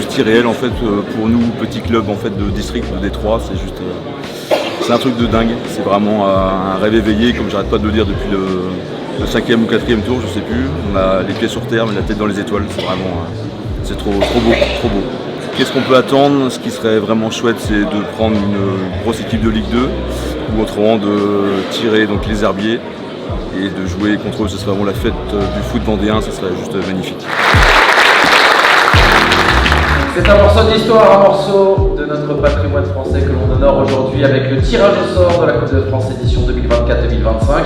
safety réel en fait pour nous, petit club en fait de district de Détroit, c'est juste c'est un truc de dingue, c'est vraiment un rêve éveillé comme j'arrête pas de le dire depuis le 5e ou 4e tour, je sais plus. On a les pieds sur terre mais la tête dans les étoiles, c'est vraiment c'est trop beau, trop beau. Qu'est-ce qu'on peut attendre? Ce qui serait vraiment chouette, c'est de prendre une grosse équipe de Ligue 2 ou autrement de tirer donc les herbiers et de jouer contre eux. Ce serait vraiment la fête du foot vendéen, ce serait juste magnifique. C'est un morceau d'histoire, un morceau de notre patrimoine français que l'on honore aujourd'hui avec le tirage au sort de la Coupe de France édition 2024-2025.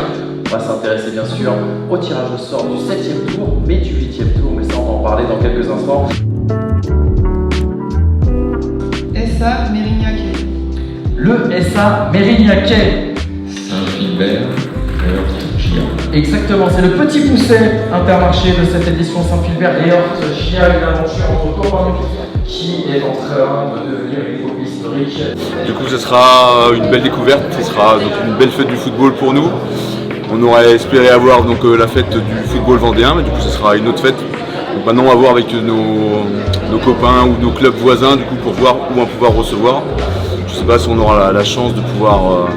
On va s'intéresser bien sûr au tirage au sort du 7e tour, mais du 8e tour, mais ça on va en parler dans quelques instants. SA Mérignac. Le SA Mérignac. Saint-Philbert, Chia. Exactement, c'est le petit pousset Intermarché de cette édition Saint-Philbert et Horst Chia, une aventure entre copains qui est en train de devenir une copie historique. Du coup, ce sera une belle découverte, ce sera donc une belle fête du football pour nous. On aurait espéré avoir donc la fête du football vendéen, mais du coup, ce sera une autre fête. Donc maintenant, on va voir avec nos copains ou nos clubs voisins, du coup, pour voir où on va pouvoir recevoir. Je ne sais pas si on aura la chance de pouvoir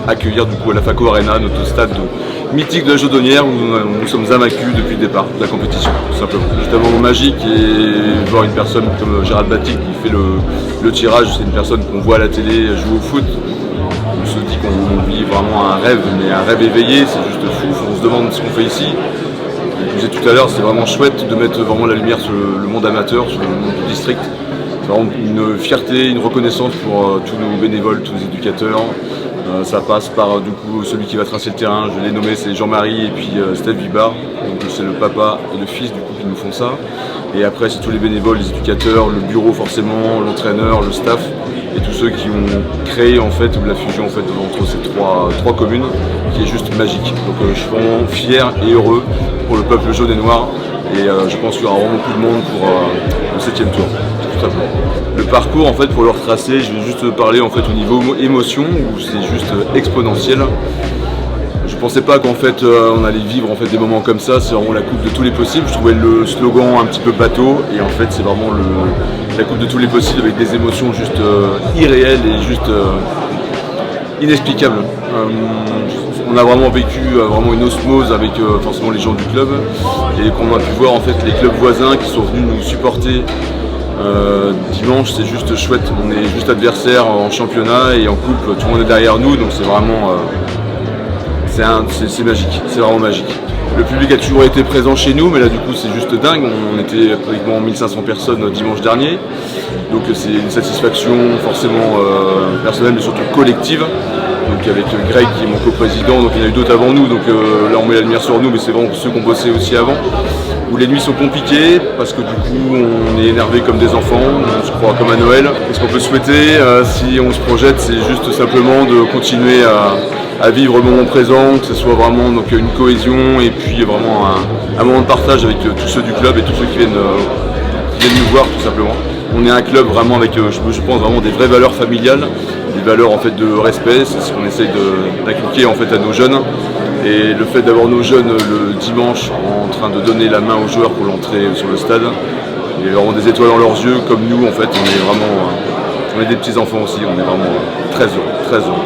accueillir du coup à la Faco Arena, notre stade mythique de la Jodonnière où nous sommes invaincus depuis le départ de la compétition, tout simplement. C'est un moment magique et voir une personne comme Gérald Batic qui fait le tirage, c'est une personne qu'on voit à la télé jouer au foot. On se dit qu'on vit vraiment un rêve, mais un rêve éveillé, c'est juste fou, on se demande ce qu'on fait ici. Comme je disais tout à l'heure, c'est vraiment chouette de mettre vraiment la lumière sur le monde amateur, sur le monde du district. C'est vraiment une fierté, une reconnaissance pour tous nos bénévoles, tous les éducateurs. Ça passe par du coup celui qui va tracer le terrain, je l'ai nommé, c'est Jean-Marie et puis Steph Vibard, donc c'est le papa et le fils du coup qui nous font ça. Et après c'est tous les bénévoles, les éducateurs, le bureau forcément, l'entraîneur, le staff et tous ceux qui ont créé en fait la fusion en fait entre ces trois communes qui est juste magique. Donc je suis vraiment fier et heureux pour le peuple jaune et noir et je pense qu'il y aura vraiment beaucoup de monde pour le 7e tour. Tout simplement. Le parcours en fait pour le retracer, je vais juste parler en fait au niveau émotion où c'est juste exponentiel. Je pensais pas qu'en fait on allait vivre en fait des moments comme ça, c'est vraiment la coupe de tous les possibles. Je trouvais le slogan un petit peu bateau et en fait c'est vraiment la coupe de tous les possibles avec des émotions juste irréelles et juste inexplicables. On a vraiment vécu vraiment une osmose avec forcément les gens du club et qu'on a pu voir en fait les clubs voisins qui sont venus nous supporter. Dimanche c'est juste chouette, on est juste adversaires en championnat et en coupe, tout le monde est derrière nous donc c'est vraiment c'est magique, c'est vraiment magique. Le public a toujours été présent chez nous mais là du coup c'est juste dingue, on était pratiquement 1500 personnes dimanche dernier donc c'est une satisfaction forcément personnelle mais surtout collective. Donc avec Greg qui est mon coprésident, donc il y en a eu d'autres avant nous, donc là on met la lumière sur nous mais c'est vraiment ceux qui ont bossé aussi avant. Où les nuits sont compliquées parce que du coup on est énervé comme des enfants, on se croit comme à Noël. Qu'est-ce qu'on peut souhaiter si on se projette, c'est juste simplement de continuer à vivre le moment présent, que ce soit vraiment donc, une cohésion et puis vraiment un moment de partage avec tous ceux du club et tous ceux qui viennent nous voir tout simplement. On est un club vraiment avec, je pense, vraiment des vraies valeurs familiales, des valeurs en fait de respect, c'est ce qu'on essaye d'inculquer en fait à nos jeunes. Et le fait d'avoir nos jeunes le dimanche en train de donner la main aux joueurs pour l'entrée sur le stade, ils auront des étoiles dans leurs yeux comme nous en fait, on est des petits enfants aussi, on est vraiment très heureux, très heureux.